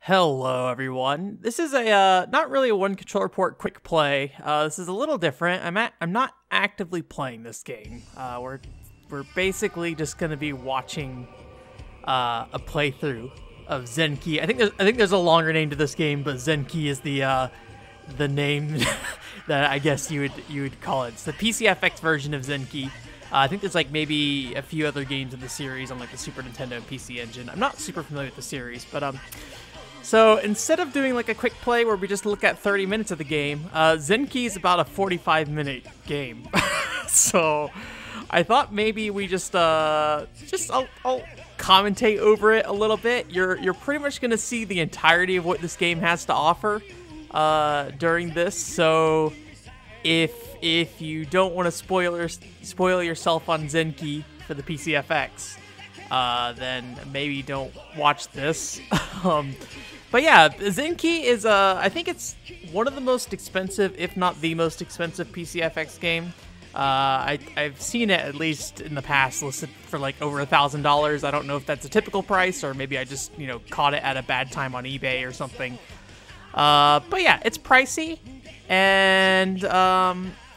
Hello, everyone. This is a not really a one controller port quick play. This is a little different. I'm not actively playing this game. We're basically just gonna be watching a playthrough of Zenki. I think there's a longer name to this game, but Zenki is the name that I guess you would call it. It's the PCFX version of Zenki. I think there's like maybe a few other games in the series on like the Super Nintendo and PC Engine. I'm not super familiar with the series, but so instead of doing like a quick play where we just look at 30 minutes of the game, Zenki is about a 45-minute game. So I thought maybe we I'll commentate over it a little bit. You're pretty much gonna see the entirety of what this game has to offer during this. So if you don't want to spoil yourself on Zenki for the PCFX, then maybe don't watch this. But yeah, Zenki is I think it's one of the most expensive, if not the most expensive PCFX game. I've seen it at least in the past listed for like over $1,000. I don't know if that's a typical price or maybe I just caught it at a bad time on eBay or something. But yeah, it's pricey and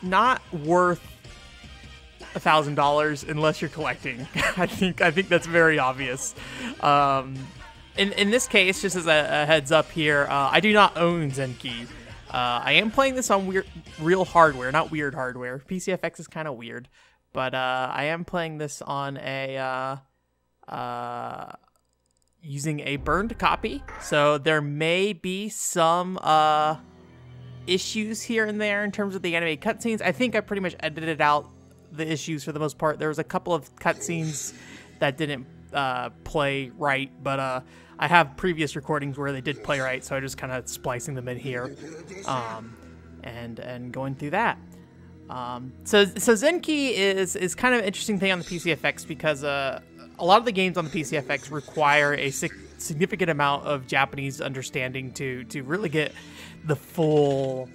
not worth $1,000 unless you're collecting. I think that's very obvious. In this case, just as a heads up here, I do not own Zenki. I am playing this on real hardware, not weird hardware. PCFX is kind of weird, but I am playing this on a using a burned copy. So there may be some issues here and there in terms of the animated cutscenes. I think I pretty much edited out the issues for the most part. There was a couple of cutscenes that didn't play right, but I have previous recordings where they did play right, so I just kind of splicing them in here, and going through that. So Zenki is kind of an interesting thing on the PCFX because a lot of the games on the PCFX require a significant amount of Japanese understanding to really get the full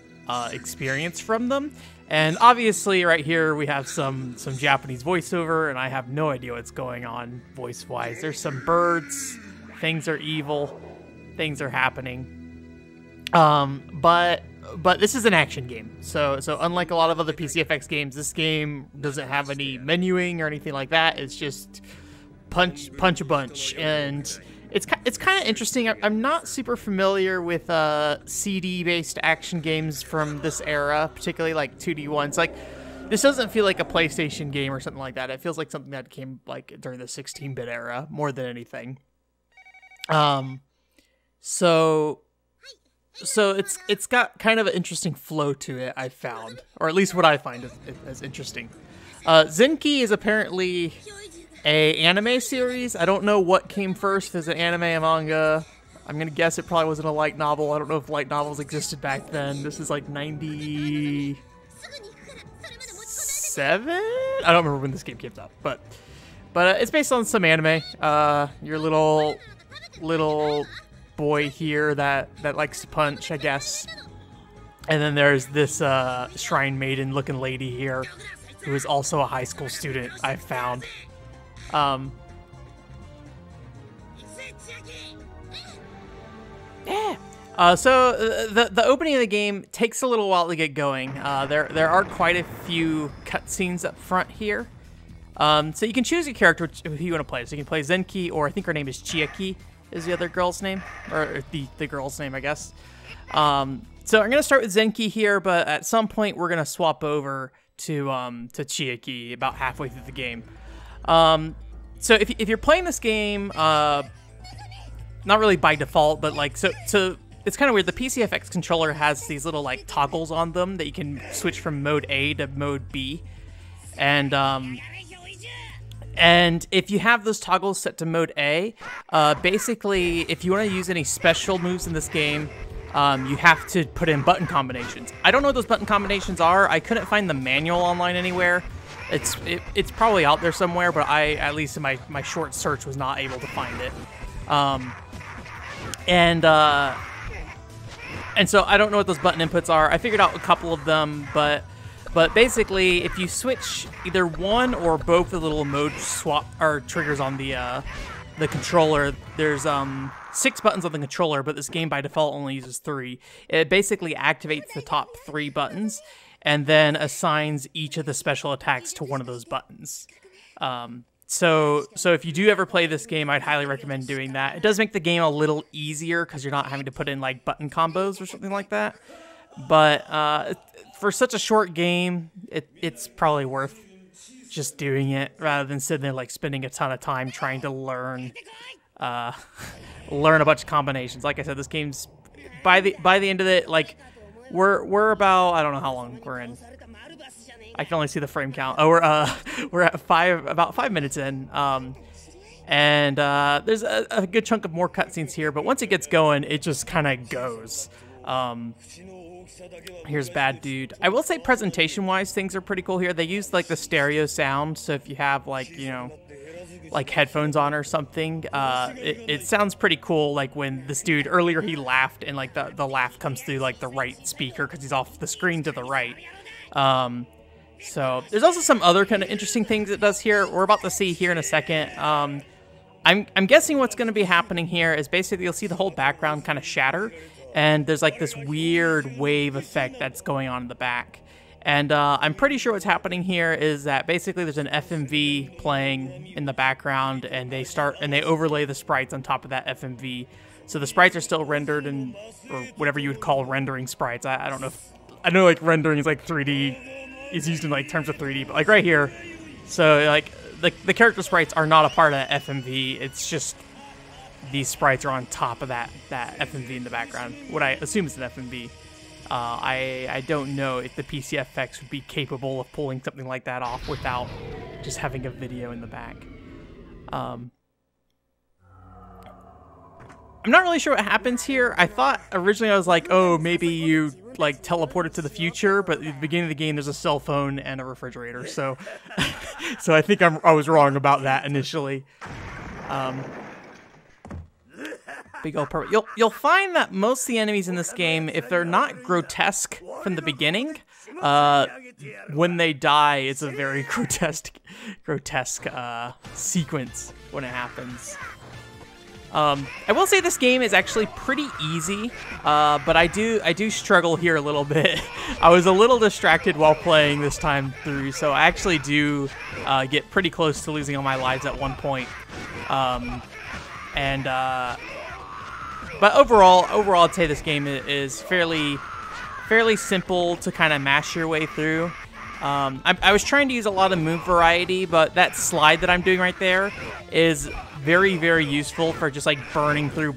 experience from them. And obviously right here we have some Japanese voiceover, and I have no idea what's going on voice-wise. There's some birds, things are evil, things are happening. But this is an action game. So unlike a lot of other PCFX games, this game doesn't have any menuing or anything like that. It's just punch a bunch, and it's kind of interesting. I'm not super familiar with CD-based action games from this era, particularly like 2D ones. Like, this doesn't feel like a PlayStation game or something like that. It feels like something that came like during the 16-bit era more than anything. So it's got kind of an interesting flow to it, I found, or at least what I find as interesting. Zenki is apparently a anime series. I don't know what came first, if it's an anime, a manga. I'm gonna guess it probably wasn't a light novel. I don't know if light novels existed back then. This is like 97? I don't remember when this game came out, but it's based on some anime. Your little boy here that likes to punch, I guess. And then there's this shrine maiden looking lady here who is also a high school student, I found. So the opening of the game takes a little while to get going. There are quite a few cutscenes up front here. So you can choose your character who you want to play. So you can play Zenki, or I think her name is Chiaki, is the other girl's name, or the girl's name, I guess. So I'm gonna start with Zenki here, but at some point we're gonna swap over to Chiaki about halfway through the game. So if you're playing this game, not really by default, but like so it's kind of weird. The PCFX controller has these little like toggles on them that you can switch from mode A to mode B, and if you have those toggles set to mode A, basically if you want to use any special moves in this game, you have to put in button combinations. I don't know what those button combinations are. I couldn't find the manual online anywhere. It's probably out there somewhere, but I, at least in my short search, was not able to find it. And so I don't know what those button inputs are. I figured out a couple of them, but basically, if you switch either one or both the little mode swap or triggers on the the controller, there's 6 buttons on the controller, but this game by default only uses 3. It basically activates the top 3 buttons and then assigns each of the special attacks to one of those buttons. So if you do ever play this game, I'd highly recommend doing that. It does make the game a little easier because you're not having to put in like button combos or something like that. But for such a short game, it's probably worth just doing it rather than sitting there like spending a ton of time trying to learn a bunch of combinations. Like I said, this game's by the end of it, like we're about, I don't know how long we're in. I can only see the frame count. Oh, we're at about 5 minutes in. And there's a good chunk of more cutscenes here, but once it gets going, it just kind of goes. Here's Bad Dude. I will say presentation-wise, things are pretty cool here. They use like the stereo sound, so if you have like, you know, like headphones on or something, it sounds pretty cool. Like when this dude, earlier he laughed and like the laugh comes through like the right speaker because he's off the screen to the right. So there's also some other kind of interesting things it does here. We're about to see here in a second. I'm guessing what's going to be happening here is basically you'll see the whole background kind of shatter, and there's like this weird wave effect that's going on in the back. And I'm pretty sure what's happening here is that basically there's an FMV playing in the background, and they overlay the sprites on top of that FMV. So the sprites are still rendered or whatever you would call rendering sprites. I don't know if, I know like rendering is like 3D. Is used in like terms of 3D, but like right here, so like the character sprites are not a part of that FMV. It's just these sprites are on top of that FMV in the background. What I assume is an FMV. I don't know if the PCFX would be capable of pulling something like that off without just having a video in the back. I'm not really sure what happens here. I thought originally I was like, oh, maybe you like teleported to the future, but at the beginning of the game there's a cell phone and a refrigerator, so so I think I was wrong about that initially. Big old purple. You'll find that most of the enemies in this game, if they're not grotesque from the beginning, when they die, it's a very grotesque sequence when it happens. I will say this game is actually pretty easy, but I do struggle here a little bit. I was a little distracted while playing this time through, so I actually do get pretty close to losing all my lives at one point. But overall, I'd say this game is fairly simple to kind of mash your way through. I was trying to use a lot of move variety, but that slide that I'm doing right there is very, very useful for just like burning through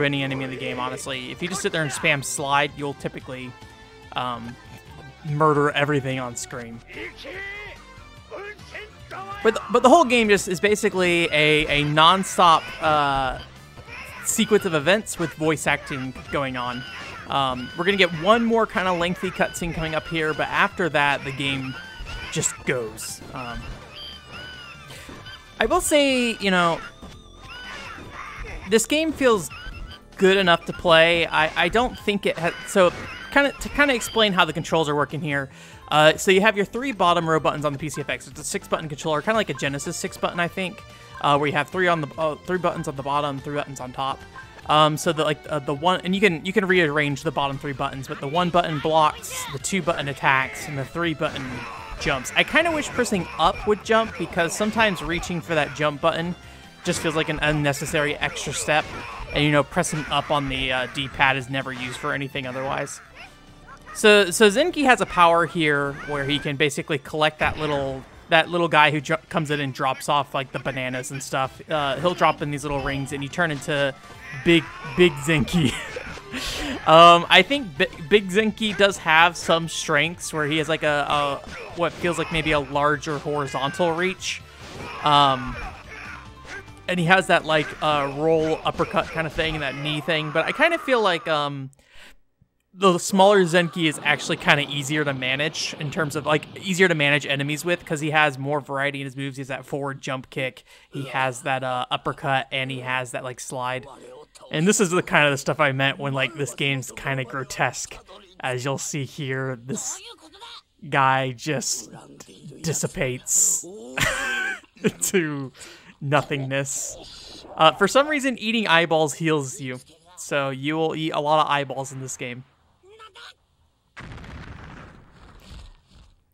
any enemy in the game, honestly. If you just sit there and spam slide, you'll typically murder everything on screen. But the whole game just is basically a non-stop sequence of events with voice acting going on. We're going to get one more kind of lengthy cutscene coming up here, but after that, the game just goes. I will say, you know, this game feels good enough to play. I don't think it has... So, to kind of explain how the controls are working here. So you have your 3 bottom row buttons on the PCFX. It's a 6-button controller, kind of like a Genesis 6-button, I think, where you have 3 buttons on the bottom, 3 buttons on top. So the one, and you can rearrange the bottom 3 buttons, but the 1 button blocks, the 2 button attacks, and the 3 button jumps. I kind of wish pressing up would jump, because sometimes reaching for that jump button just feels like an unnecessary extra step, and you know, pressing up on the D-pad is never used for anything otherwise. So Zenki has a power here where he can basically collect that little guy who comes in and drops off like the bananas and stuff. He'll drop in these little rings, and you turn into Big Zenki. I think Big Zenki does have some strengths where he has like a what feels like maybe a larger horizontal reach, and he has that like roll uppercut kind of thing and that knee thing. But I kind of feel like the smaller Zenki is actually kind of easier to manage in terms of like easier to manage enemies with, because he has more variety in his moves. He has that forward jump kick, he has that uppercut, and he has that like slide. And this is the kind of the stuff I meant when like this game's kind of grotesque. As you'll see here, this guy just dissipates nothingness. For some reason, eating eyeballs heals you. So you will eat a lot of eyeballs in this game.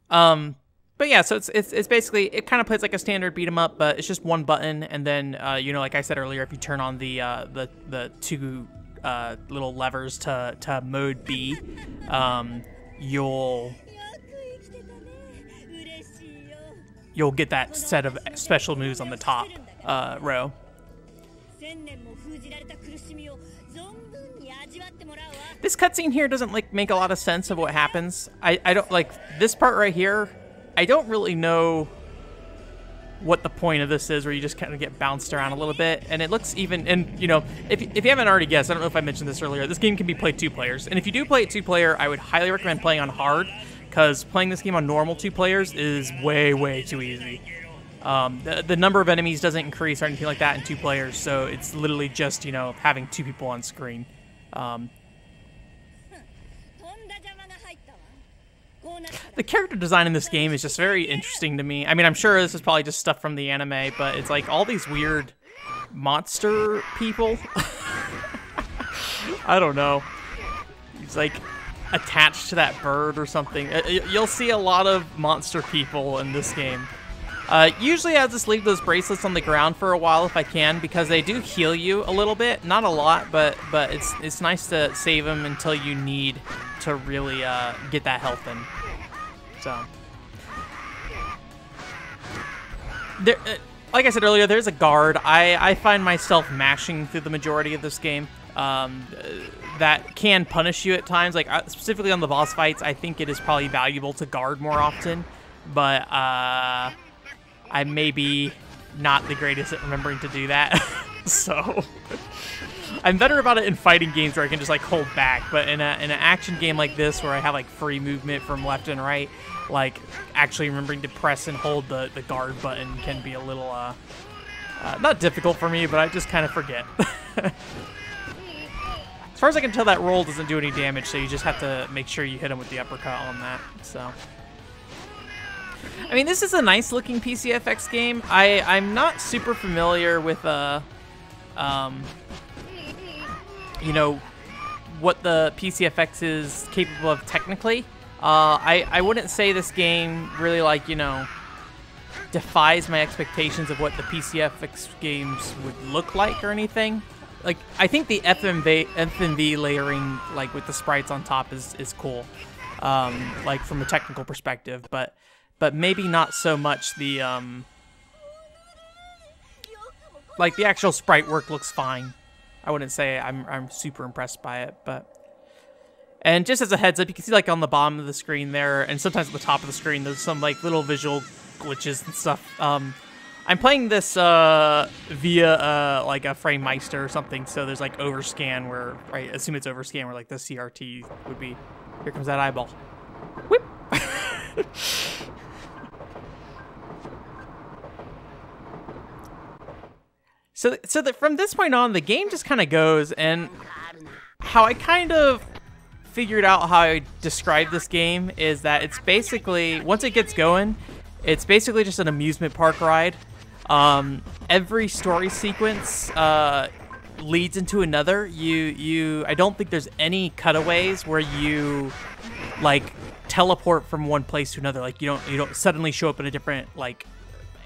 But yeah, so it's basically, it kind of plays like a standard beat 'em up, but it's just one button, and then you know, like I said earlier, if you turn on the two little levers to mode B, you'll get that set of special moves on the top row. This cutscene here doesn't like make a lot of sense of what happens. I don't like this part right here. I don't really know what the point of this is, where you just kind of get bounced around a little bit, and it looks even, and you know, if you haven't already guessed, I don't know if I mentioned this earlier, this game can be played 2 players, and if you do play it 2 player, I would highly recommend playing on hard, because playing this game on normal 2 players is way too easy. The number of enemies doesn't increase or anything like that in 2 players, so it's literally just, you know, having 2 people on screen. The character design in this game is just very interesting to me. I mean, I'm sure this is probably just stuff from the anime, but it's like all these weird monster people. I don't know. He's like attached to that bird or something. You'll see a lot of monster people in this game. Usually I'll just leave those bracelets on the ground for a while if I can, because they do heal you a little bit. Not a lot, but it's nice to save them until you need to really get that health in. So, there, like I said earlier, there's a guard. I find myself mashing through the majority of this game. That can punish you at times. Like specifically on the boss fights, I think it is probably valuable to guard more often. But I may be not the greatest at remembering to do that. So I'm better about it in fighting games where I can just like hold back. But in an action game like this, where I have like free movement from left and right, like actually remembering to press and hold the guard button can be a little not difficult for me, but I just kind of forget. As far as I can tell, that roll doesn't do any damage, so you just have to make sure you hit him with the uppercut on that. So, I mean, this is a nice looking PCFX game. I'm not super familiar with you know, what the PCFX is capable of technically. I wouldn't say this game really, like, you know, defies my expectations of what the PCFX games would look like or anything. Like, I think the FMV layering, like, with the sprites on top is cool, like, from a technical perspective, but maybe not so much the, like, the actual sprite work looks fine. I wouldn't say I'm super impressed by it, but... And just as a heads up, you can see, like, on the bottom of the screen there, and sometimes at the top of the screen, there's some, like, little visual glitches and stuff. I'm playing this via, like, a frame meister or something, so there's, like, overscan where, I assume it's overscan where, like, the CRT would be. Here comes that eyeball. Whip! So from this point on, the game just kind of goes, and how I kind of figured out how I describe this game is that it's basically, once it gets going, it's basically just an amusement park ride. Every story sequence leads into another. I don't think there's any cutaways where you like teleport from one place to another. Like you don't suddenly show up in a different like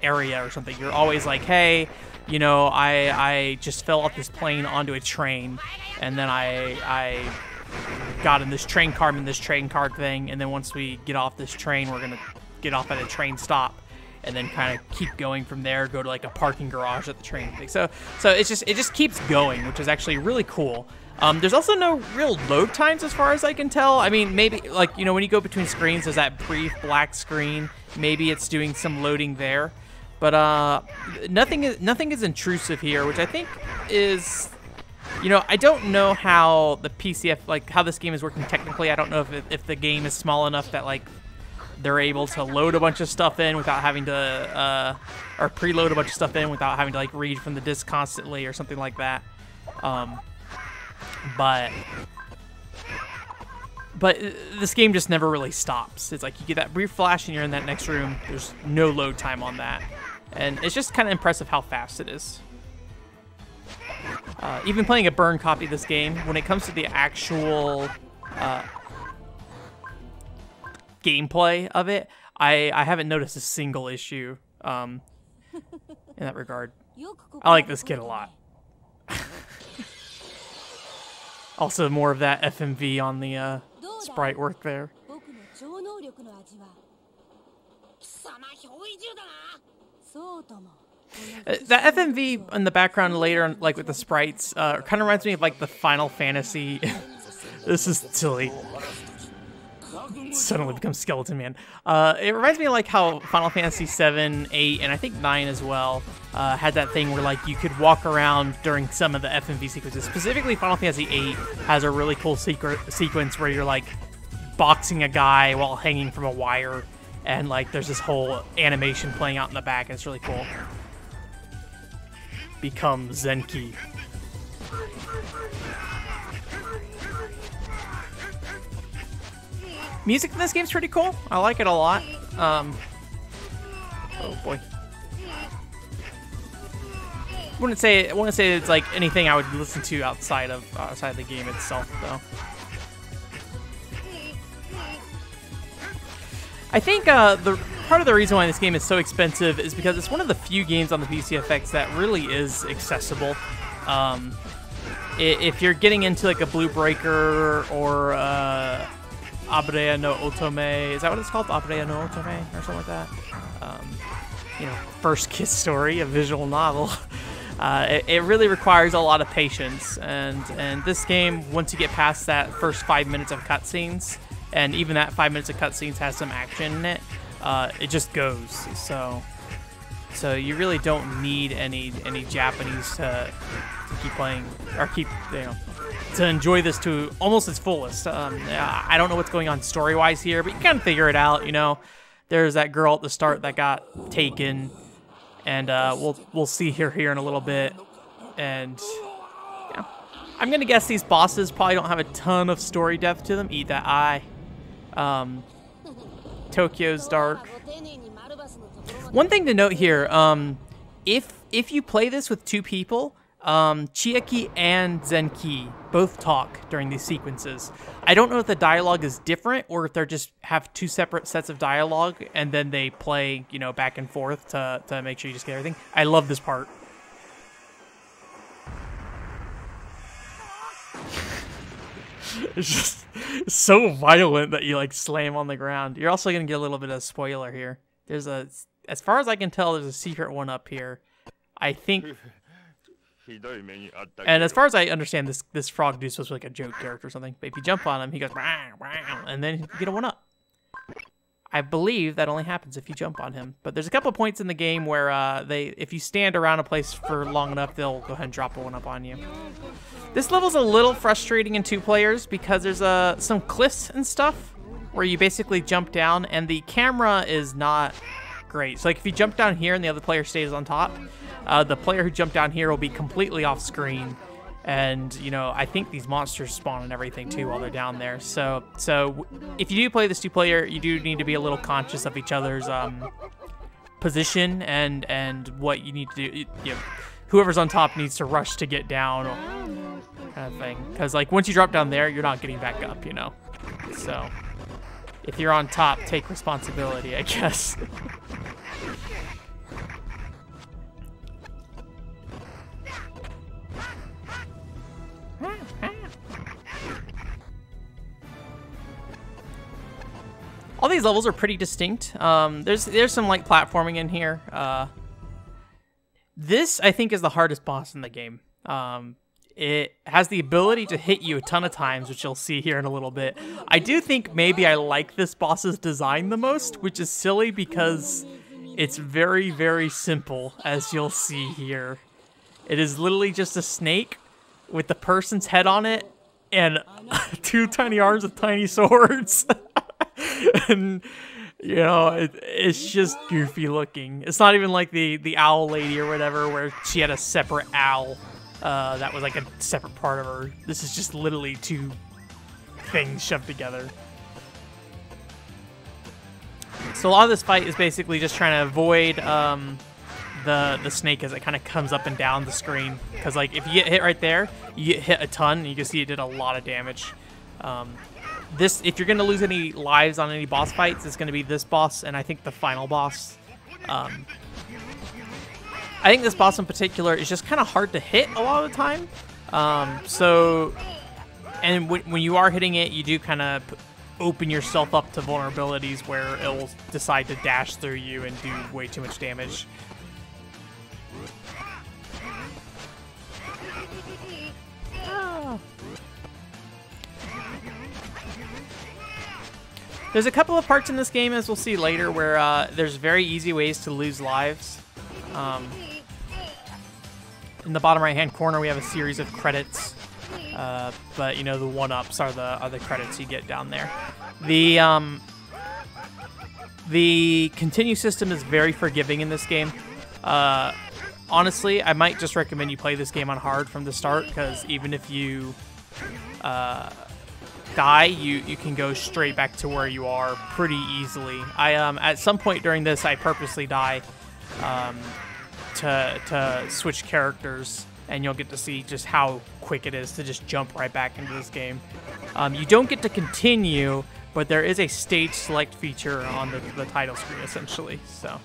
area or something. You're always like, hey, you know, I just fell off this plane onto a train, and then I got in this train car, I'm in this train car thing, and then once we get off this train, we're gonna get off at a train stop, and then kind of keep going from there, go to like a parking garage at the train thing. So it just keeps going, which is actually really cool. There's also no real load times as far as I can tell. I mean, maybe like, you know, when you go between screens, there's that brief black screen. Maybe it's doing some loading there, but nothing is intrusive here, which I think is, you know, I don't know how the PCF, like how this game is working technically. I don't know if the game is small enough that like they're able to load a bunch of stuff in without having to, or preload a bunch of stuff in without having to like read from the disc constantly or something like that. But this game just never really stops. It's like you get that brief flash and you're in that next room. There's no load time on that. And it's just kind of impressive how fast it is. Even playing a burn copy of this game, when it comes to the actual gameplay of it, I haven't noticed a single issue in that regard. I like this kid a lot. Also, more of that FMV on the sprite work there. That FMV in the background later, like with the sprites, kind of reminds me of like the Final Fantasy. This is silly. Suddenly becomes Skeleton Man. It reminds me of like how Final Fantasy 7, 8, and I think 9 as well had that thing where like you could walk around during some of the FMV sequences. Specifically, Final Fantasy 8 has a really cool sequence where you're like boxing a guy while hanging from a wire, and like there's this whole animation playing out in the back, and it's really cool. Become Zenki. Music in this game's pretty cool. I like it a lot. Oh boy. Wouldn't say it's like anything I would listen to outside of the game itself, though. I think the part of the reason why this game is so expensive is because it's one of the few games on the PCFX that really is accessible. If you're getting into like a Blue Breaker or Abrea no Otome, is that what it's called? Abrea no Otome or something like that? You know, First Kiss Story, a visual novel. It really requires a lot of patience, and this game, once you get past that first 5 minutes of cutscenes, and even that 5 minutes of cutscenes has some action in it, it just goes. So you really don't need any Japanese to keep playing or keep, you know, to enjoy this to almost its fullest. I don't know what's going on story-wise here, but you can kind of figure it out. You know, there's that girl at the start that got taken, and we'll see her here in a little bit. And yeah, I'm gonna guess these bosses probably don't have a ton of story depth to them. Eat that eye. Tokyo's dark. One thing to note here, if you play this with two people, Chiaki and Zenki both talk during these sequences. I don't know if the dialogue is different or if they're just have two separate sets of dialogue and then they play, you know, back and forth to make sure you just get everything. I love this part. It's just so violent that you like slam on the ground. You're also gonna get a little bit of spoiler here. There's as far as I can tell, there's a secret one up here. I think. And as far as I understand, this frog dude's supposed to be like a joke character or something. But if you jump on him, he goes, and then you get a 1-up. I believe that only happens if you jump on him. But there's a couple of points in the game where if you stand around a place for long enough, they'll go ahead and drop a 1-up on you. This level's a little frustrating in 2 players because there's some cliffs and stuff where you basically jump down, and the camera is not great. So like if you jump down here and the other player stays on top, the player who jumped down here will be completely off screen, and you know, I think these monsters spawn and everything too while they're down there. So if you do play this 2-player, you do need to be a little conscious of each other's position and what you need to do. You know, whoever's on top needs to rush to get down, kind of thing. Because like once you drop down there, you're not getting back up, you know. So if you're on top, take responsibility, I guess. All these levels are pretty distinct. There's some like platforming in here. This I think is the hardest boss in the game. It has the ability to hit you a ton of times, which you'll see here in a little bit. I do think maybe I like this boss's design the most, which is silly because it's very, very simple, as you'll see here. It is literally just a snake with the person's head on it and 2 tiny arms with tiny swords. And you know, it's just goofy looking. It's not even like the owl lady or whatever, where she had a separate owl that was like a separate part of her. This is just literally 2 things shoved together. So a lot of this fight is basically just trying to avoid the snake as it kind of comes up and down the screen. Because like if you get hit right there, you get hit a ton, and you can see it did a lot of damage. If you're gonna lose any lives on any boss fights, it's gonna be this boss, and I think the final boss. I think this boss in particular is just kind of hard to hit a lot of the time. And when you are hitting it, you do kind of open yourself up to vulnerabilities where it will decide to dash through you and do way too much damage. There's a couple of parts in this game, as we'll see later, where there's very easy ways to lose lives. In the bottom right-hand corner, we have a series of credits, but you know the one-ups are the credits you get down there. The continue system is very forgiving in this game. Honestly, I might just recommend you play this game on hard from the start, because even if you die, you can go straight back to where you are pretty easily. At some point during this, I purposely die to switch characters, and you'll get to see just how quick it is to just jump right back into this game. You don't get to continue, but there is a stage select feature on the title screen, essentially. So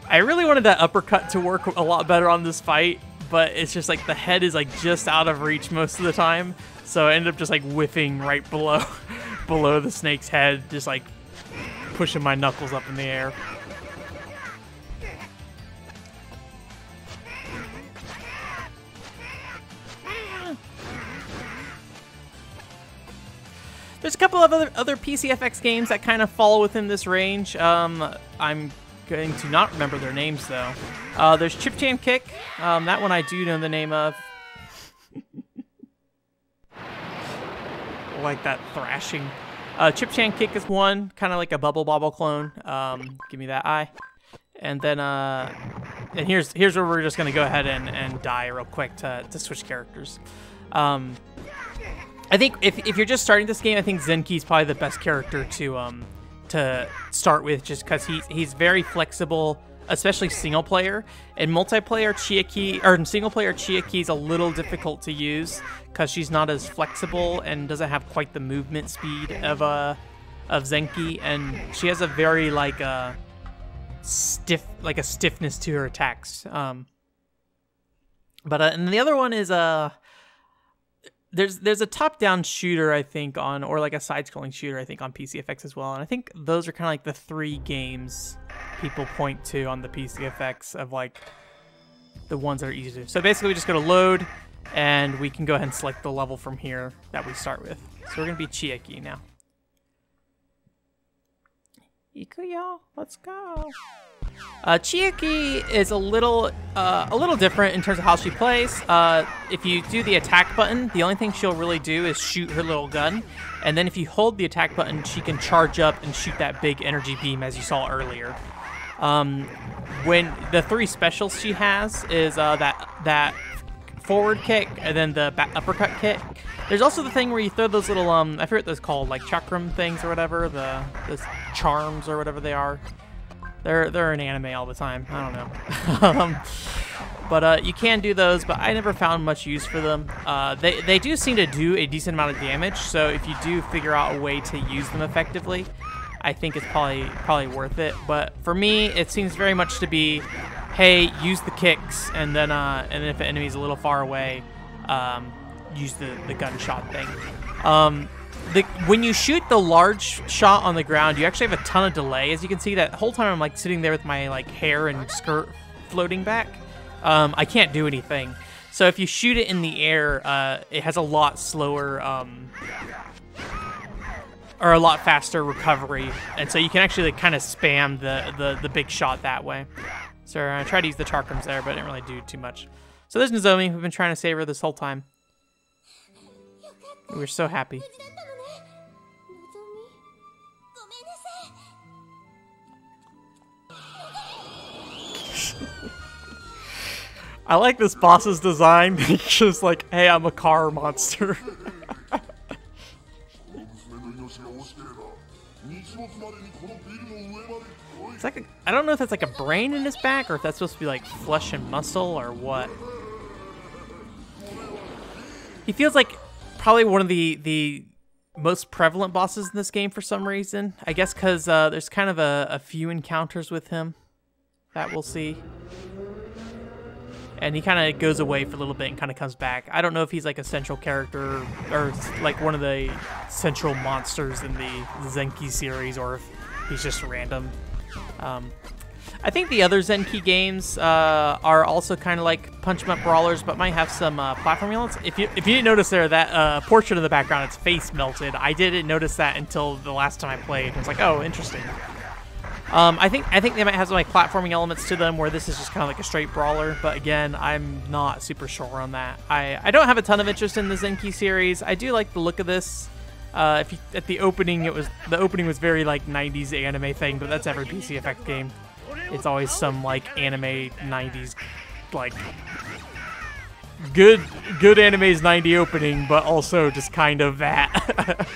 I really wanted that uppercut to work a lot better on this fight, but it's just like the head is like just out of reach most of the time, so I ended up just like whiffing right below the snake's head, just like pushing my knuckles up in the air. There's a couple of other PCFX games that kind of fall within this range. I'm going to not remember their names, though. There's Chip Jam Kick. That one I do know the name of. Like that thrashing. Chip Jam Kick is one, kind of like a Bubble Bobble clone. Give me that eye. And then, and here's where we're just going to go ahead and die real quick to switch characters. I think if you're just starting this game, I think Zenki's probably the best character to start with, just because he's very flexible, especially single player. In multiplayer, single player, Chiaki's a little difficult to use because she's not as flexible and doesn't have quite the movement speed of Zenki, and she has a very stiffness to her attacks. And the other one is There's a top-down shooter, I think, or like a side-scrolling shooter, I think, on PCFX as well. And I think those are kind of like the three games people point to on the PCFX of like the ones that are easy to do. So basically, we just go to load, and we can go ahead and select the level from here that we start with. So we're gonna be Chiaki now. Ikuyo, let's go. Chiaki is a little different in terms of how she plays. If you do the attack button, the only thing she'll really do is shoot her little gun, and then if you hold the attack button, she can charge up and shoot that big energy beam as you saw earlier. When the three specials she has is that forward kick and then the uppercut kick. There's also the thing where you throw those little I forget what those called, like chakram things or whatever, those charms or whatever they are. They're in anime all the time. I don't know. But you can do those, but I never found much use for them. They do seem to do a decent amount of damage, so if you do figure out a way to use them effectively, I think it's probably worth it. But for me, it seems very much to be, hey, use the kicks, and then if the enemy's a little far away, use the gunshot thing. When you shoot the large shot on the ground, you actually have a ton of delay. As you can see, that whole time I'm like sitting there with my like hair and skirt floating back. I can't do anything. So if you shoot it in the air, it has a lot slower or a lot faster recovery, and so you can actually like kind of spam the big shot that way. So I tried to use the chakrams there, but it didn't really do too much. So there's Nozomi. We've been trying to save her this whole time. We're so happy. I like this boss's design. He's just like, hey, I'm a car monster. It's like I don't know if that's like a brain in his back or if that's supposed to be like flesh and muscle or what. He feels like probably one of the most prevalent bosses in this game for some reason. I guess because there's kind of a few encounters with him that we'll see. And he kind of goes away for a little bit and kind of comes back. I don't know if he's like a central character or like one of the central monsters in the Zenki series or if he's just random. I think the other Zenki games are also kind of like punch 'em up brawlers, but might have some platform elements. If you didn't notice there, that portrait in the background, its face melted. I didn't notice that until the last time I played. I was like, oh, interesting. I think they might have some like platforming elements to them where this is just kind of like a straight brawler, but again, I'm not super sure on that. I don't have a ton of interest in the Zenki series. I do like the look of this. At the opening, the opening was very like 90s anime thing, but that's every PC Effect game. It's always some like anime 90s like good anime's 90 opening, but also just kind of that.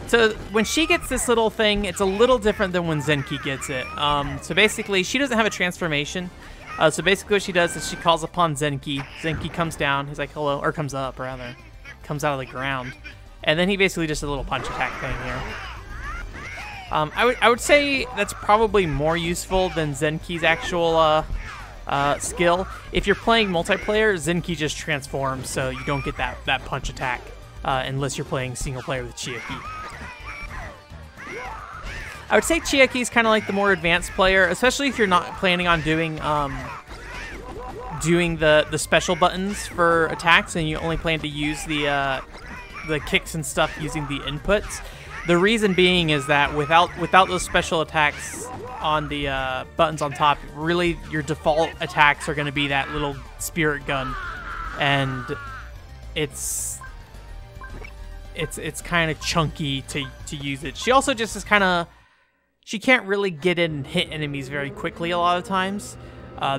So when she gets this little thing, it's a little different than when Zenki gets it. So basically, she doesn't have a transformation. So basically what she does is she calls upon Zenki. Zenki comes down. He's like, hello, or comes up, rather. Comes out of the ground. And then he basically just a little punch attack thing here. I would say that's probably more useful than Zenki's actual skill. If you're playing multiplayer, Zenki just transforms, so you don't get that punch attack unless you're playing single player with Chiaki. I would say Chiaki's kind of like the more advanced player, especially if you're not planning on doing the special buttons for attacks and you only plan to use the kicks and stuff using the inputs. The reason being is that without those special attacks on the buttons on top, really your default attacks are going to be that little spirit gun, and it's kind of chunky to use it. She also just is kind of, she can't really get in and hit enemies very quickly a lot of times.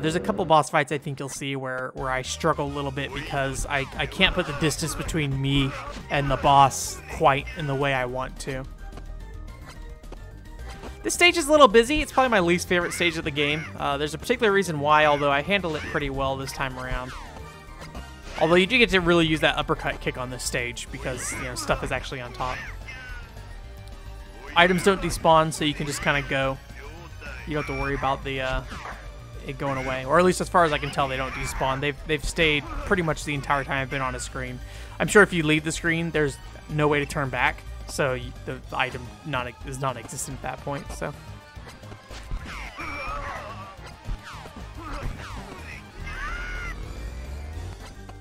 There's a couple boss fights I think you'll see where I struggle a little bit because I can't put the distance between me and the boss quite in the way I want to. This stage is a little busy. It's probably my least favorite stage of the game. There's a particular reason why, although I handle it pretty well this time around. Although you do get to really use that uppercut kick on this stage because, you know, stuff is actually on top. Items don't despawn, so you can just kind of go. You don't have to worry about the it going away, or at least as far as I can tell, they don't despawn. They've stayed pretty much the entire time I've been on a screen. I'm sure if you leave the screen, there's no way to turn back, so the item is non-existent at that point. So.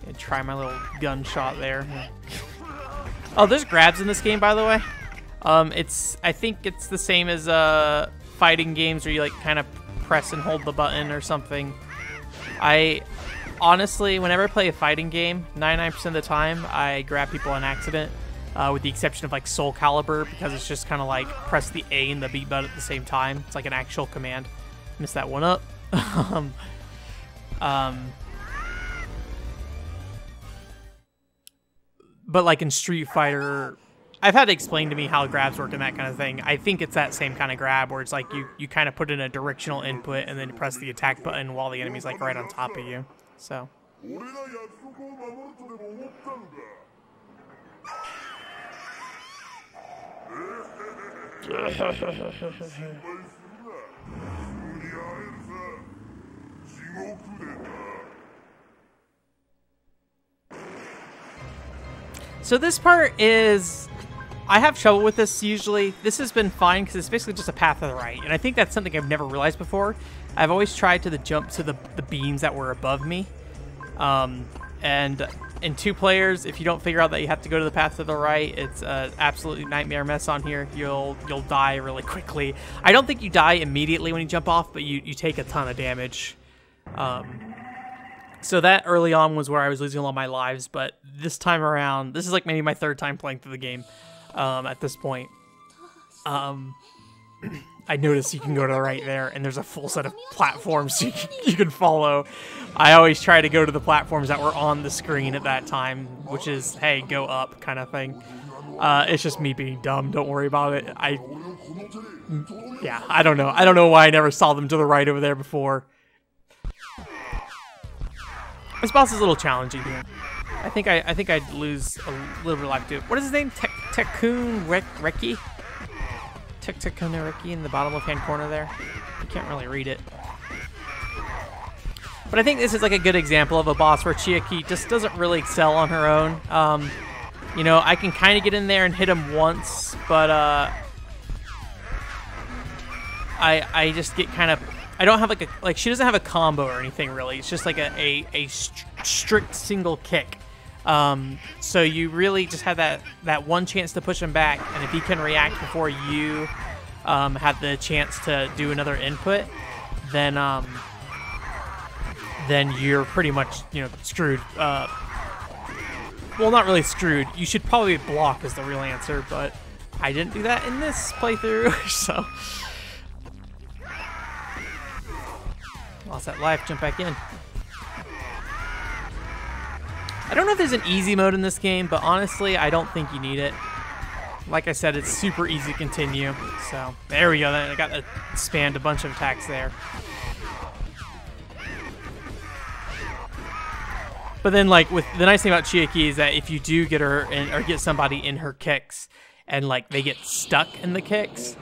And try my little gunshot there. Oh, there's grabs in this game, by the way. I think it's the same as fighting games where you like kind of press and hold the button or something. I honestly, whenever I play a fighting game, 99% of the time I grab people on accident, with the exception of like Soul Calibur, because it's just kind of like press the A and the B button at the same time. It's like an actual command. Missed that one up. But like in Street Fighter, I've had it explained to me how grabs work and that kind of thing. I think it's that same kind of grab where it's like you kind of put in a directional input and then you press the attack button while the enemy's like right on top of you. So. So this part is, I have trouble with this usually. This has been fine because it's basically just a path to the right. And I think that's something I've never realized before. I've always tried to jump to the beams that were above me. And in 2 players, if you don't figure out that you have to go to the path to the right, it's an absolutely nightmare mess on here. You'll die really quickly. I don't think you die immediately when you jump off, but you take a ton of damage. So that early on was where I was losing a lot of my lives, but this time around, this is like maybe my 3rd time playing through the game at this point. I noticed you can go to the right there, and there's a full set of platforms you can follow. I always try to go to the platforms that were on the screen at that time, which is, hey, go up kind of thing. It's just me being dumb. Don't worry about it. Yeah, I don't know. I don't know why I never saw them to the right over there before. This boss is a little challenging here. I think I'd lose a little bit of life to it. What is his name? Tekun Reki? Tekun Reki in the bottom left-hand corner there. You can't really read it. But I think this is like a good example of a boss where Chiaki just doesn't really excel on her own. You know, I can kind of get in there and hit him once, but I just get kind of, I don't have like she doesn't have a combo or anything really. It's just like a strict single kick. So you really just have that one chance to push him back, and if he can react before you have the chance to do another input, then you're pretty much, you know, screwed. Well, not really screwed. You should probably block is the real answer, but I didn't do that in this playthrough, so. Lost that life, jump back in. I don't know if there's an easy mode in this game, but honestly, I don't think you need it. Like I said, it's super easy to continue. So, there we go. I got spammed a bunch of attacks there. But then, like, with the nice thing about Chiaki is that if you do get her in, or get somebody in her kicks, and like they get stuck in the kicks,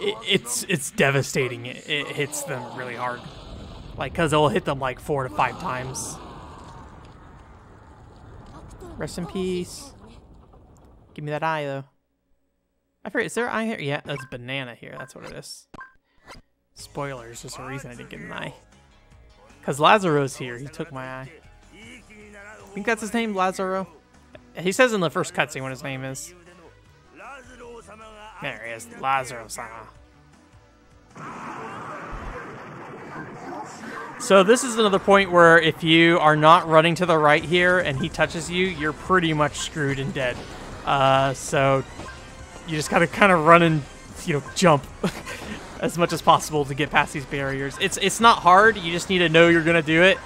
it's devastating. It hits them really hard, like because it'll hit them like 4 to 5 times. Rest in peace. Give me that eye though. I forget. Is there an eye here? Yeah, that's banana here. That's what it is. Spoilers. There's a reason I didn't get an eye. Because Lazaro's here. He took my eye. I think that's his name, Lazaro. He says in the first cutscene what his name is. There he is, Lazaro-sama. So this is another point where if you are not running to the right here and he touches you, you're pretty much screwed and dead. So you just gotta kind of run and, you know, jump as much as possible to get past these barriers. It's not hard. You just need to know you're gonna do it,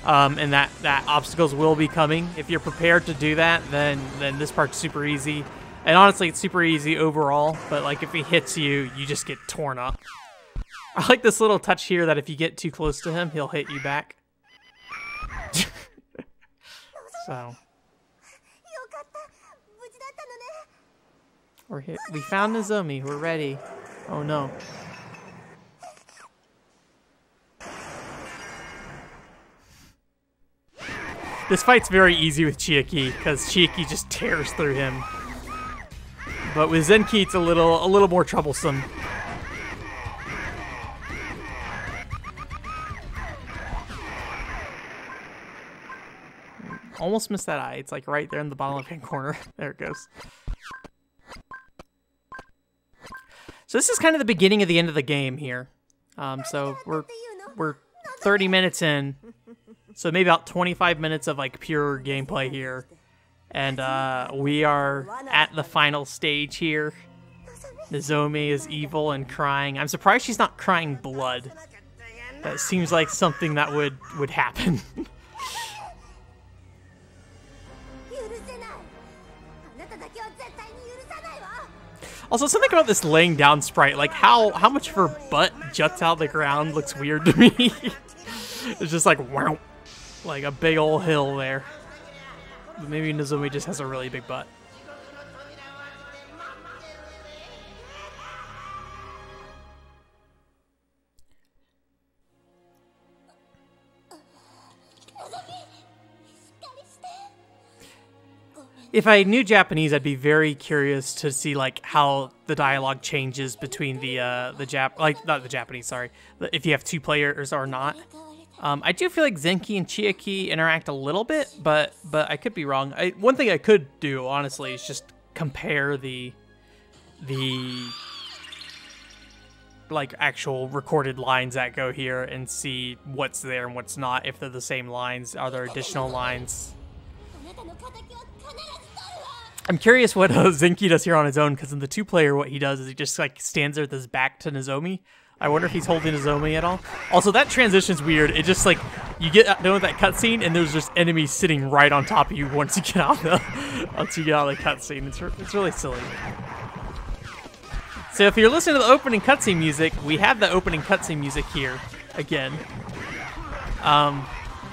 and that obstacles will be coming. If you're prepared to do that, then this part's super easy. And honestly, it's super easy overall. But like if he hits you, you just get torn up. I like this little touch here that if you get too close to him, he'll hit you back. So we're hit. We found Nozomi. We're ready. Oh no. This fight's very easy with Chiaki because Chiaki just tears through him. But with Zenki, it's a little more troublesome. Almost missed that eye. It's like right there in the bottom left-hand corner. There it goes. So this is kind of the beginning of the end of the game here. So we're 30 minutes in. So maybe about 25 minutes of like pure gameplay here. And we are at the final stage here. Nozomi is evil and crying. I'm surprised she's not crying blood. That seems like something that would happen. Also, something about this laying down sprite, like how much of her butt juts out of the ground looks weird to me. It's just like, wow, like a big old hill there. But maybe Nozomi just has a really big butt. If I knew Japanese, I'd be very curious to see like how the dialogue changes between not the Japanese, sorry, if you have 2 players or not. I do feel like Zenki and Chiaki interact a little bit, but I could be wrong. One thing I could do, honestly, is just compare the like actual recorded lines that go here and see what's there and what's not. If they're the same lines, are there additional lines? I'm curious what Zenki does here on his own, because in the 2-player, what he does is he just like stands there with his back to Nozomi. I wonder if he's holding Nozomi at all. Also, that transition's weird. It just like you get done with that cutscene, and there's just enemies sitting right on top of you once you get out of the cutscene. It's really silly. So if you're listening to the opening cutscene music, we have the opening cutscene music here again.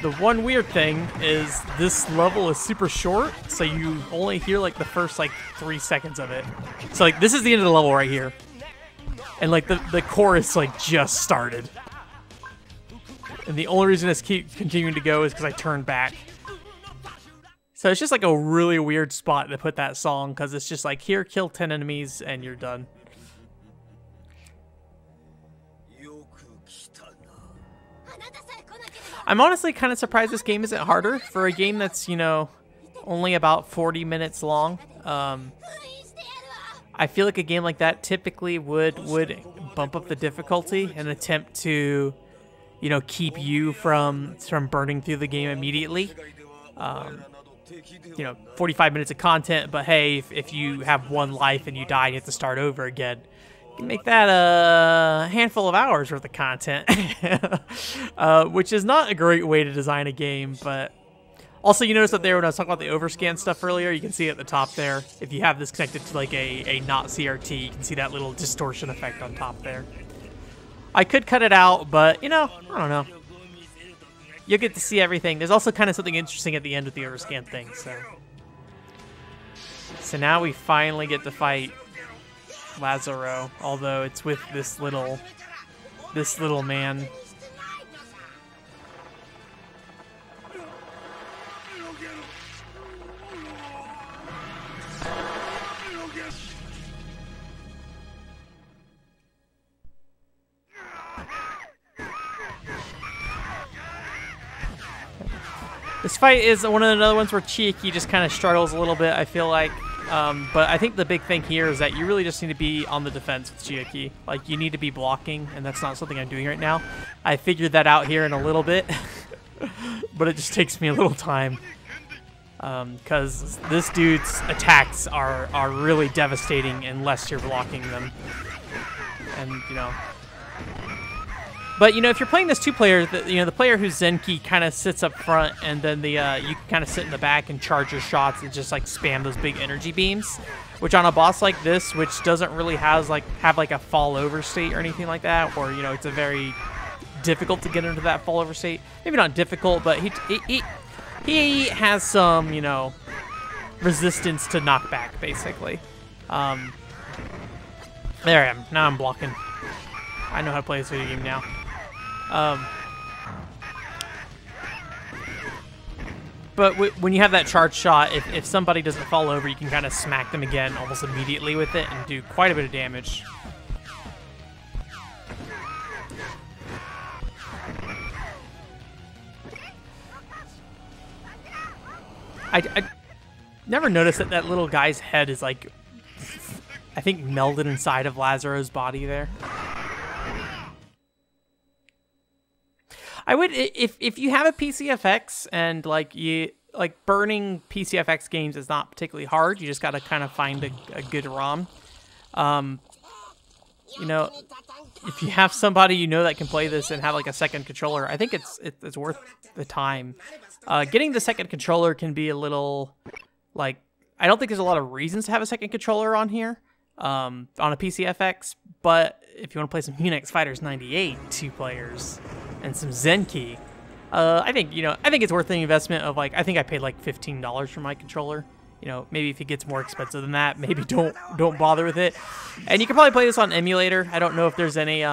The one weird thing is this level is super short, so you only hear like the first like 3 seconds of it. So like this is the end of the level right here. And like the chorus like just started. And the only reason it's keep continuing to go is because I turned back. So it's just like a really weird spot to put that song, because it's just like, here, kill 10 enemies and you're done. I'm honestly kind of surprised this game isn't harder for a game that's, you know, only about 40 minutes long. I feel like a game like that typically would bump up the difficulty in an attempt to, you know, keep you from burning through the game immediately. You know, 45 minutes of content, but hey, if you have one life and you die and you have to start over again, you can make that a handful of hours worth of content, which is not a great way to design a game. But also, you notice that there when I was talking about the overscan stuff earlier, you can see at the top there, if you have this connected to like a not CRT, you can see that little distortion effect on top there. I could cut it out, but you know, I don't know. You'll get to see everything. There's also kind of something interesting at the end with the overscan thing. So now we finally get to fight Lazaro, although it's with this little man. This fight is one of the other ones where Chiaki just kind of struggles a little bit, I feel like. But I think the big thing here is that you really just need to be on the defense with Chiaki. Like, you need to be blocking, and that's not something I'm doing right now. I figured that out here in a little bit, but it just takes me a little time. Because this dude's attacks are really devastating unless you're blocking them. And, you know... But, you know, if you're playing this 2-player, the player who's Zenki kind of sits up front, and then you can kind of sit in the back and charge your shots and just, like, spam those big energy beams. Which on a boss like this, which doesn't really have like a fall over state or anything like that, or, you know, it's a very difficult to get into that fall over state. Maybe not difficult, but he has some, you know, resistance to knockback, basically. There I am. Now I'm blocking. I know how to play this video game now. But when you have that charge shot, if somebody doesn't fall over, you can kind of smack them again almost immediately with it and do quite a bit of damage. I never noticed that little guy's head is like, I think, melded inside of Lazaro's body there. I would, if you have a PCFX and like burning PCFX games is not particularly hard. You just got to kind of find a good ROM. You know, if you have somebody you know that can play this and have like a second controller, I think it's worth the time. Getting the second controller can be a little like, I don't think there's a lot of reasons to have a second controller on here on a PCFX, but if you want to play some Unix Fighters 98 2 players and some Zenki, I think it's worth the investment of like, I think I paid like $15 for my controller. You know, maybe if it gets more expensive than that, maybe don't bother with it. And you can probably play this on emulator. I don't know if there's any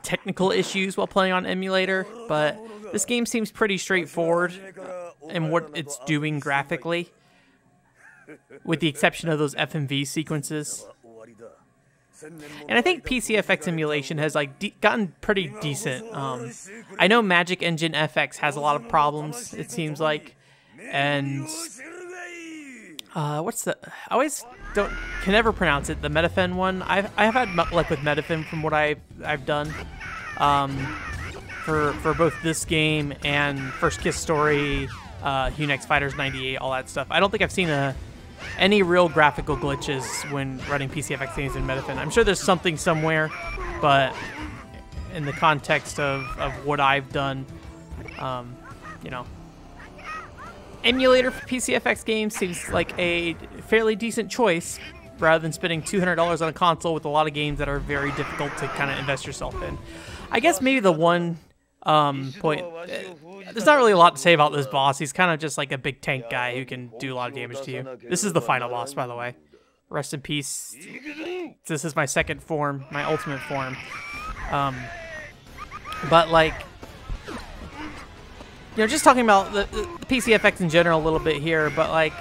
technical issues while playing on emulator, but this game seems pretty straightforward in what it's doing graphically, with the exception of those FMV sequences. And I think PCFX emulation has like gotten pretty decent. I know Magic Engine FX has a lot of problems, it seems like. And what's the, I always can never pronounce it, the Metafen one. I've had luck with Metafen from what I've done for both this game and First Kiss Story, Unix Fighters 98, all that stuff. I don't think I've seen a any real graphical glitches when running PCFX games in Metafin. I'm sure there's something somewhere, but in the context of what I've done, you know, emulator for PCFX games seems like a fairly decent choice rather than spending $200 on a console with a lot of games that are very difficult to kind of invest yourself in. I guess maybe the one point, there's not really a lot to say about this boss. He's kind of just like a big tank guy who can do a lot of damage to you. This is the final boss, by the way. Rest in peace. This is my second form, my ultimate form. But like, you know, just talking about the PCFX in general a little bit here, but like,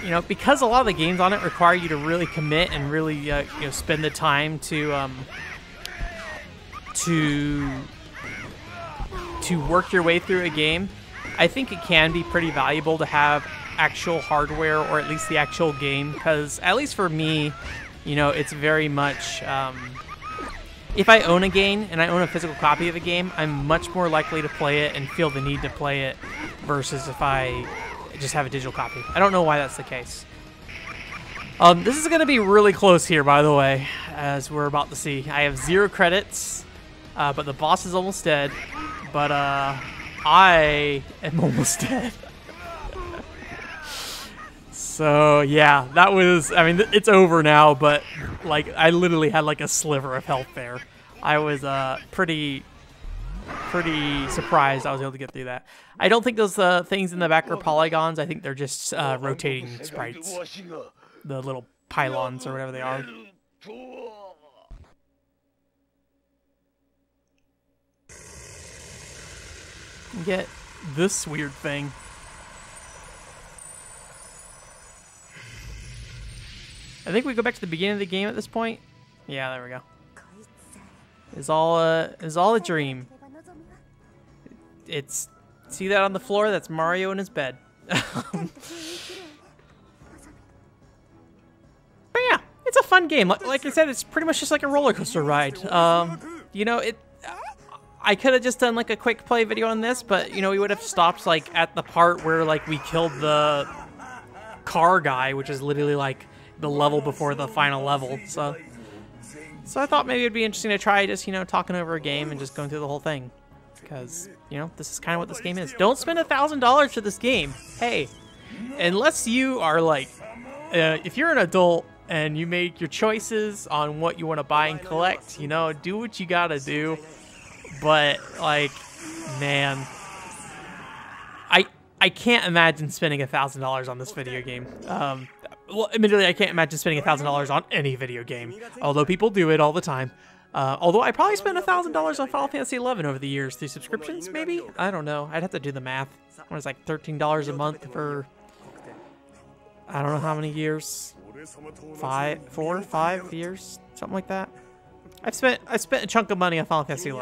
you know, because a lot of the games on it require you to really commit and really, you know, spend the time to work your way through a game, I think it can be pretty valuable to have actual hardware, or at least the actual game, because at least for me, you know, it's very much, if I own a game and I own a physical copy of a game, I'm much more likely to play it and feel the need to play it versus if I just have a digital copy. I don't know why that's the case. This is going to be really close here, by the way, as we're about to see. I have 0 credits, but the boss is almost dead. But I am almost dead. So yeah, that was, I mean, it's over now, but like I literally had like a sliver of health there. I was pretty surprised I was able to get through that. I don't think those things in the back are polygons. I think they're just rotating sprites. The little pylons or whatever they are. Get this weird thing. I think we go back to the beginning of the game at this point. Yeah, there we go. It's all a dream. It's, see that on the floor? That's Mario in his bed. But yeah, it's a fun game. Like I said, it's pretty much just like a roller coaster ride. You know, I could have just done like a quick play video on this, but you know, we would have stopped like at the part where like we killed the car guy, which is literally like the level before the final level. So I thought maybe it'd be interesting to try just, you know, talking over a game and just going through the whole thing, because you know, this is kind of what this game is. Don't spend $1,000 for this game. Hey, unless you are like, if you're an adult and you make your choices on what you want to buy and collect, you know, do what you gotta do. But like, man, I can't imagine spending $1,000 on this video game. Well, admittedly, I can't imagine spending $1,000 on any video game, although people do it all the time. Although I probably spent $1,000 on Final Fantasy XI over the years through subscriptions, maybe? I don't know. I'd have to do the math. It was like $13 a month for, I don't know how many years. 4 or 5 years, something like that. I spent a chunk of money on Final Fantasy XI.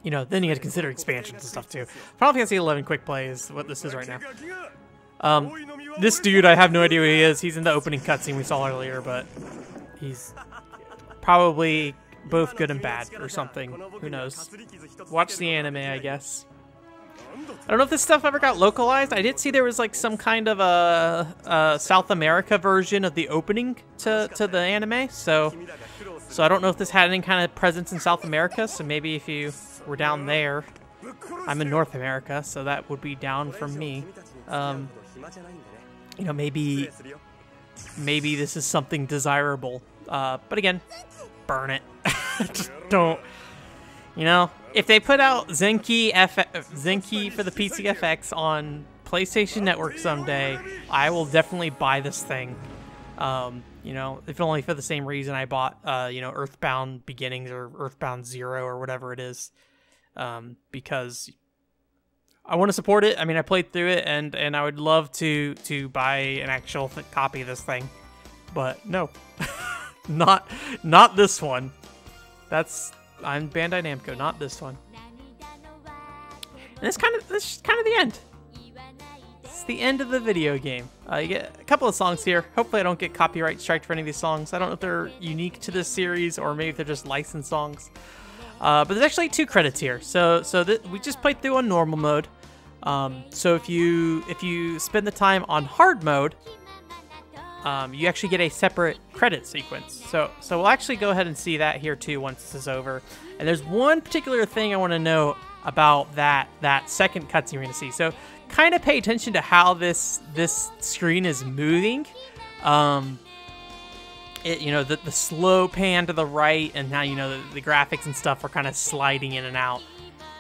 You know, then you had to consider expansions and stuff too. Final Fantasy XI Quick Play is what this is right now. This dude, I have no idea who he is. He's in the opening cutscene we saw earlier, but he's probably both good and bad or something. Who knows? Watch the anime, I guess. I don't know if this stuff ever got localized. I did see there was like some kind of a South America version of the opening to the anime, so I don't know if this had any kind of presence in South America. So maybe if you were down there, I'm in North America, so that would be down from me. You know, maybe this is something desirable. But again, burn it. Just don't. You know, if they put out Zenki for the PCFX on PlayStation Network someday, I will definitely buy this thing. You know, if only for the same reason I bought, you know, Earthbound Beginnings or Earthbound Zero or whatever it is, because I want to support it. I mean, I played through it, and I would love to buy an actual copy of this thing, but no, not this one. I'm Bandai Namco, not this one. And this is kind of the end. It's the end of the video game. You get a couple of songs here. Hopefully I don't get copyright striked for any of these songs. I don't know if they're unique to this series or maybe if they're just licensed songs. But there's actually 2 credits here. So we just played through on normal mode. So if you spend the time on hard mode, you actually get a separate credit sequence. So we'll actually go ahead and see that here too once this is over. And there's one particular thing I want to know about that second cutscene we're going to see. So kind of pay attention to how this screen is moving. The slow pan to the right, and now the graphics and stuff are kind of sliding in and out.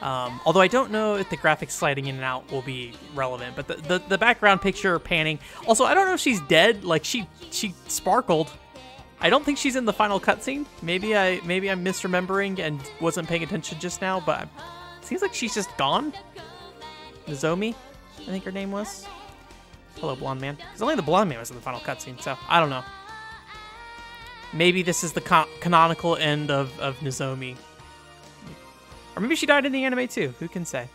Although I don't know if the graphics sliding in and out will be relevant, but the background picture panning. Also, I don't know if she's dead. Like she sparkled. I don't think she's in the final cutscene. Maybe I'm misremembering and wasn't paying attention just now, but it seems like she's just gone. Nozomi, I think her name was. Hello, blonde man. Because only the blonde man was in the final cutscene, so I don't know. Maybe this is the canonical end of Nozomi. Or maybe she died in the anime too. Who can say?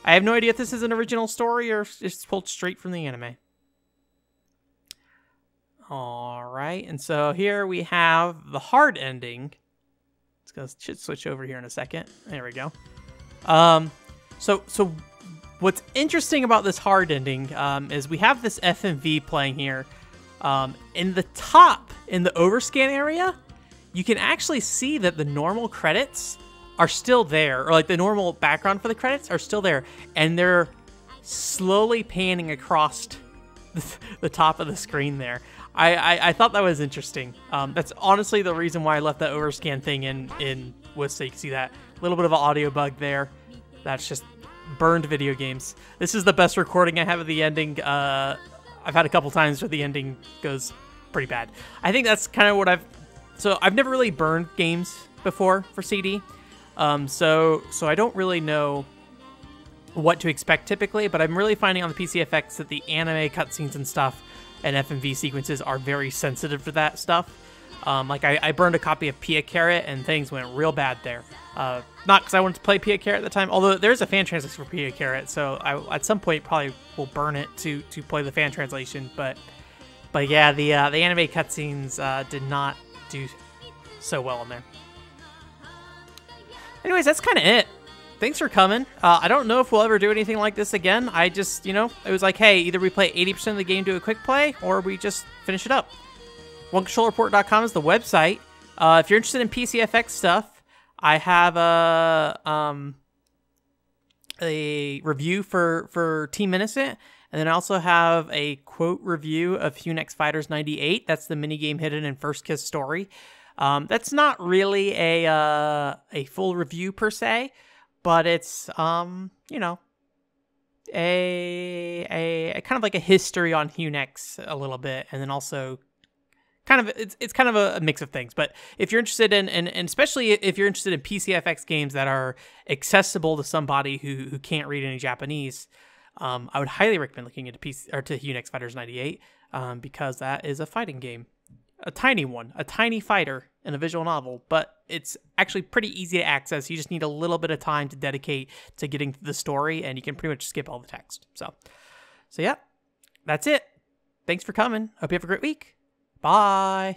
I have no idea if this is an original story or if it's pulled straight from the anime. Alright, and so here we have the hard ending. Should switch over here in a second. There we go. So what's interesting about this hard ending is we have this FMV playing here. In the top, in the overscan area, you can actually see that the normal credits are still there, or like the normal background for the credits are still there, and they're slowly panning across the top of the screen there. I thought that was interesting. That's honestly the reason why I left that overscan thing in was so you can see that little bit of an audio bug there. That's just burned video games. This is the best recording I have of the ending. I've had a couple times where the ending goes pretty bad. I think that's kind of what I've never really burned games before for CD. So I don't really know what to expect typically, but I'm really finding on the PCFX that the anime cutscenes and stuff and FMV sequences are very sensitive to that stuff. Like I burned a copy of Pia Carrot and things went real bad there. Not because I wanted to play Pia Carrot at the time, although there's a fan translation for Pia Carrot, so I at some point probably will burn it to play the fan translation. But yeah, the anime cutscenes did not do so well in there. Anyways, that's kind of it. Thanks for coming. I don't know if we'll ever do anything like this again. I just, it was like, hey, either we play 80% of the game, do a quick play, or we just finish it up. OneControlReport.com is the website. If you're interested in PCFX stuff, I have a review for Team Innocent, and then I also have a quote review of Hunex Fighters 98. That's the minigame hidden in First Kiss story. That's not really a full review per se, but it's a kind of like a history on Hunex a little bit, and then also it's kind of a mix of things. But if you're interested in, and especially if you're interested in PCFX games that are accessible to somebody who can't read any Japanese, I would highly recommend looking into to Hunex Fighters 98, because that is a fighting game. A tiny one, a tiny fighter in a visual novel, but it's actually pretty easy to access. You just need a little bit of time to dedicate to getting to the story, and you can pretty much skip all the text. So yeah, that's it. Thanks for coming. Hope you have a great week. Bye.